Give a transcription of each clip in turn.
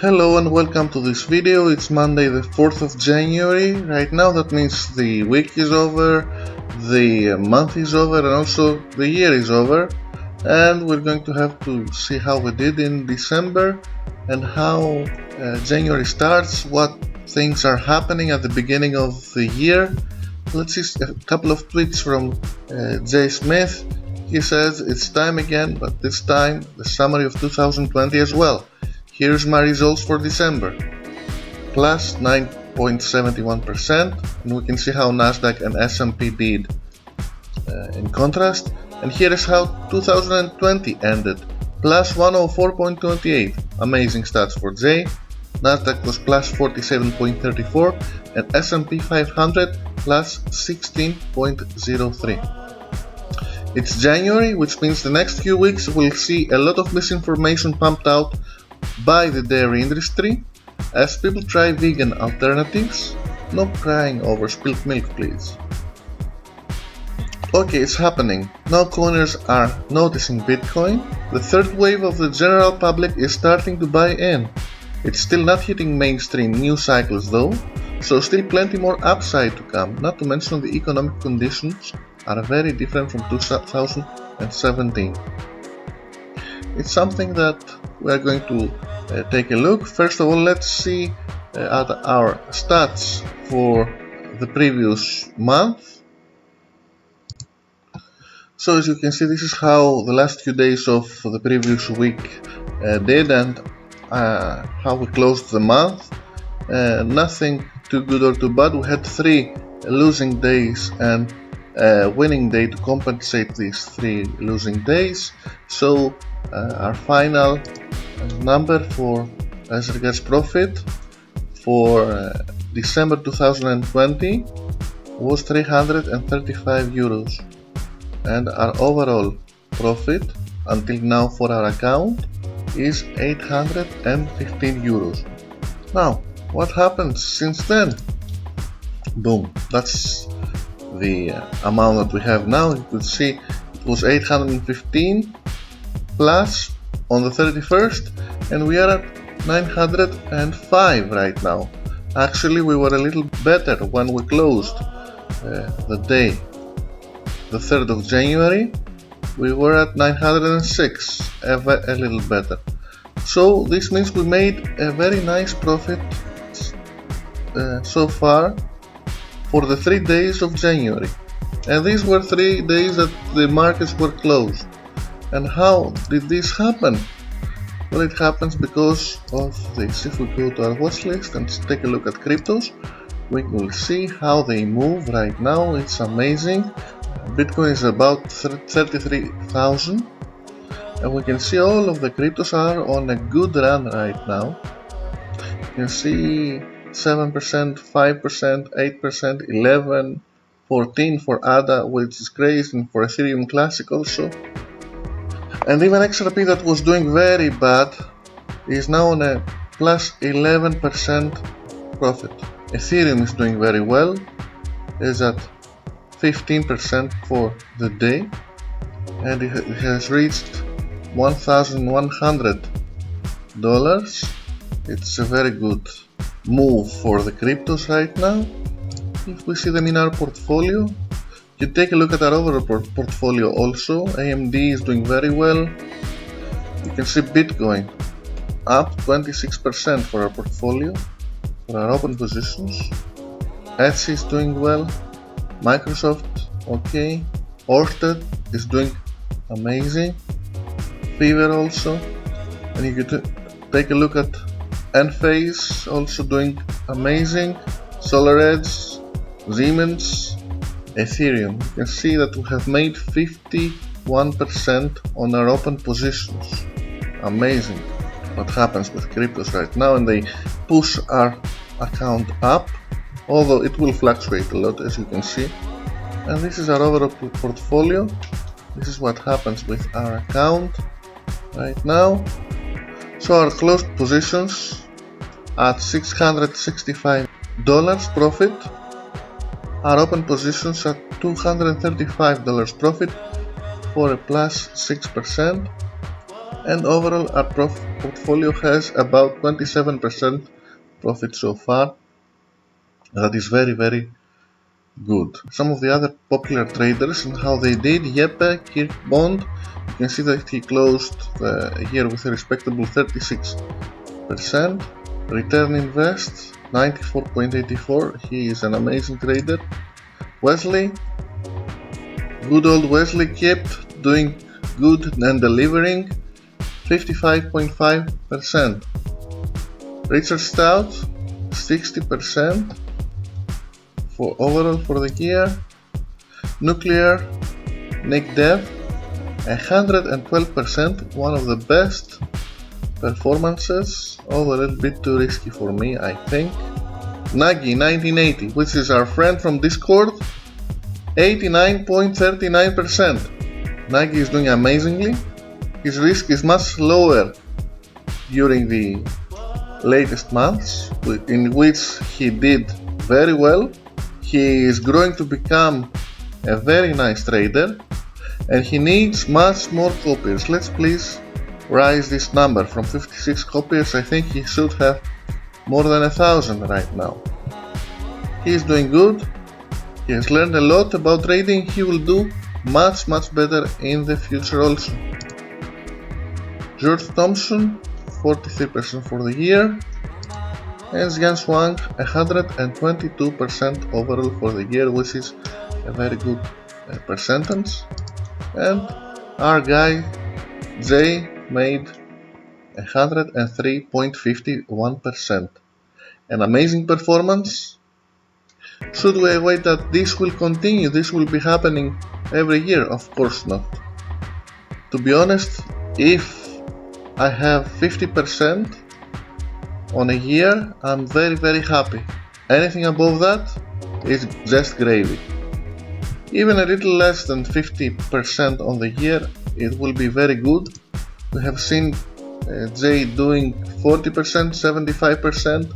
Hello and welcome to this video. It's Monday the 4th of January. Right now that means the week is over, the month is over, and also the year is over. And we're going to have to see how we did in December and how January starts, what things are happening at the beginning of the year. Let's see a couple of tweets from Jay Smith. He says it's time again, but this time the summary of 2020 as well. Here's my results for December. Plus 9.71%, and we can see how Nasdaq and S&P did in contrast. And here is how 2020 ended. Plus 104.28, amazing stats for Jay. Nasdaq was plus 47.34 and S&P 500 plus 16.03. It's January, which means the next few weeks we'll see a lot of misinformation pumped out by the dairy industry as people try vegan alternatives. No crying over spilt milk, please. Okay, it's happening. Now coiners are noticing Bitcoin. The third wave of the general public is starting to buy in. It's still not hitting mainstream news cycles though, so still plenty more upside to come, not to mention the economic conditions are very different from 2017. It's something that we are going to take a look. First of all, let's see at our stats for the previous month. So as you can see, this is how the last few days of the previous week did and how we closed the month. Nothing too good or too bad. We had 3 losing days and winning day to compensate these 3 losing days. So our final number for as regards profit for December 2020 was 335 euros, and our overall profit until now for our account is 815 euros. Now, what happens since then? Boom, that's the amount that we have now. You could see it was 815 plus on the 31st, and we are at 905 right now. Actually, we were a little better when we closed the day, the 3rd of January. We were at 906, a little better. So this means we made a very nice profit so far for the 3 days of January, and these were 3 days that the markets were closed. And how did this happen? Well, it happens because of this. If we go to our watch list and take a look at cryptos, we will see how they move right now. It's amazing. Bitcoin is about 33,000, and we can see all of the cryptos are on a good run right now. You can see 7%, 5%, 8%, 11%, 14% for ADA, which is crazy, and for Ethereum Classic also. And even XRP, that was doing very bad, is now on a plus 11% profit. Ethereum is doing very well, is at 15% for the day, and it has reached $1,100. It's a very good move for the cryptos right now. If we see them in our portfolio, you take a look at our overall portfolio also. AMD is doing very well. You can see Bitcoin up 26% for our portfolio, for our open positions. Etsy is doing well. Microsoft, okay. Orsted is doing amazing. Fever also. And you can take a look at Enphase, also doing amazing. SolarEdge, Siemens, Ethereum. You can see that we have made 51% on our open positions. Amazing what happens with cryptos right now, and they push our account up, although it will fluctuate a lot, as you can see. And this is our overall portfolio. This is what happens with our account right now. So our closed positions at $665 profit. Our open positions at $235 profit for a plus 6%, and overall our portfolio has about 27% profit so far. That is very, very good. Some of the other popular traders and how they did: Jeppe Kirkbond, you can see that he closed the year with a respectable 36%. Return Invest 94.84, he is an amazing trader. Wesley, good old Wesley, kept doing good and delivering 55.5%. Richard Stout 60% for overall for the year. Nuclear Nick Dev 112%, one of the best performances, although a little bit too risky for me, I think. Nagi 1980, which is our friend from Discord, 89.39%. Nagi is doing amazingly. His risk is much lower during the latest months, in which he did very well. He is growing to become a very nice trader, and he needs much more copiers. Let's please rise this number from 56 copiers. I think he should have more than 1,000 right now. He is doing good. He has learned a lot about trading. He will do much better in the future also. George Thompson 43% for the year, and Jan Swang 122% overall for the year, which is a very good percentage. And our guy Jay made 103.51%. An amazing performance. Should we wait that this will continue? This will be happening every year? Of course not. To be honest, if I have 50% on a year, I'm very happy. Anything above that is just gravy. Even a little less than 50% on the year, it will be very good. We have seen Jay doing 40%, 75%,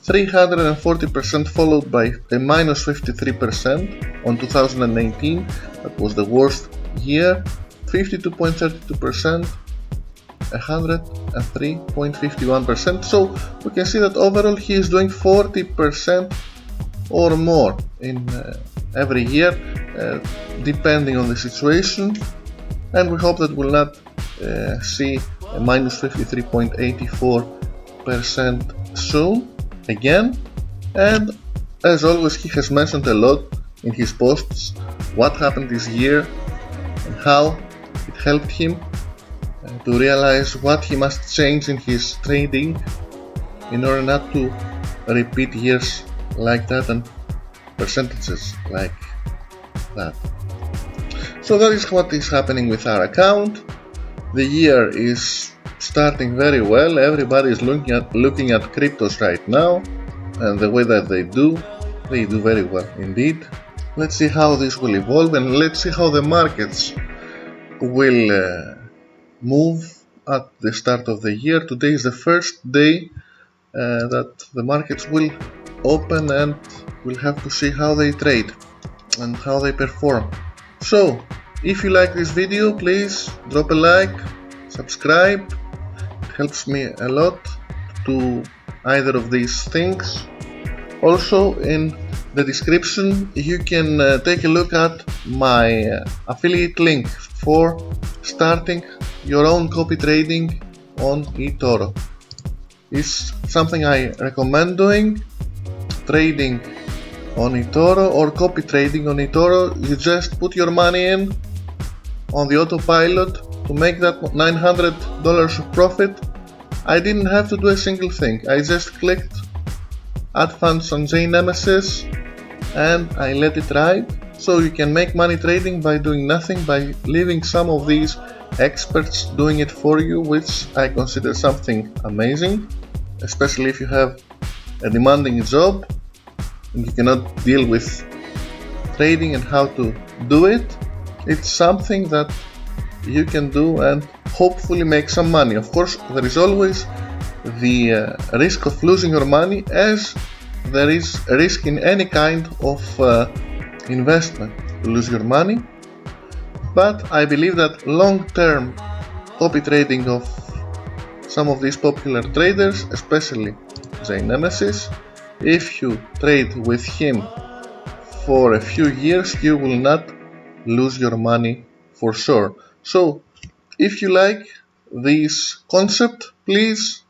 340%, followed by a minus 53% on 2018. That was the worst year. 52.32%, 103.51%. So we can see that overall he is doing 40% or more in every year, depending on the situation, and we hope that we'll not see a minus 53.84% soon again. And as always, he has mentioned a lot in his posts what happened this year and how it helped him to realize what he must change in his trading in order not to repeat years like that and percentages like that. So that is what is happening with our account. The year is starting very well. Everybody is looking at cryptos right now, and the way that they do very well indeed. Let's see how this will evolve, and let's see how the markets will move at the start of the year. Today is the first day that the markets will open, and we'll have to see how they trade and how they perform. So if you like this video, please drop a like, subscribe. It helps me a lot to either of these things. Also, in the description you can take a look at my affiliate link for starting your own copy trading on eToro. It's something I recommend doing, trading on eToro or copy trading on eToro. You just put your money in on the autopilot to make that $900 of profit. I didn't have to do a single thing. I just clicked add funds on J Nemesis and I let it ride. So you can make money trading by doing nothing, by leaving some of these experts doing it for you, which I consider something amazing, especially if you have a demanding job and you cannot deal with trading and how to do it. It's something that you can do and hopefully make some money. Of course, there is always the risk of losing your money, as there is a risk in any kind of investment to lose your money. But I believe that long-term copy trading of some of these popular traders, especially J Nemesis. If you trade with him for a few years, you will not lose your money for sure. So if you like this concept, please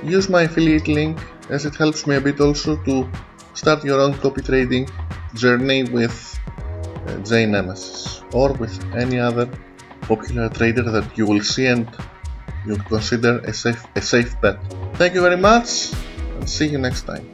use my affiliate link, as it helps me a bit also to start your own copy trading journey with J Nemesis or with any other popular trader that you will see and you consider a safe bet. Thank you very much and see you next time.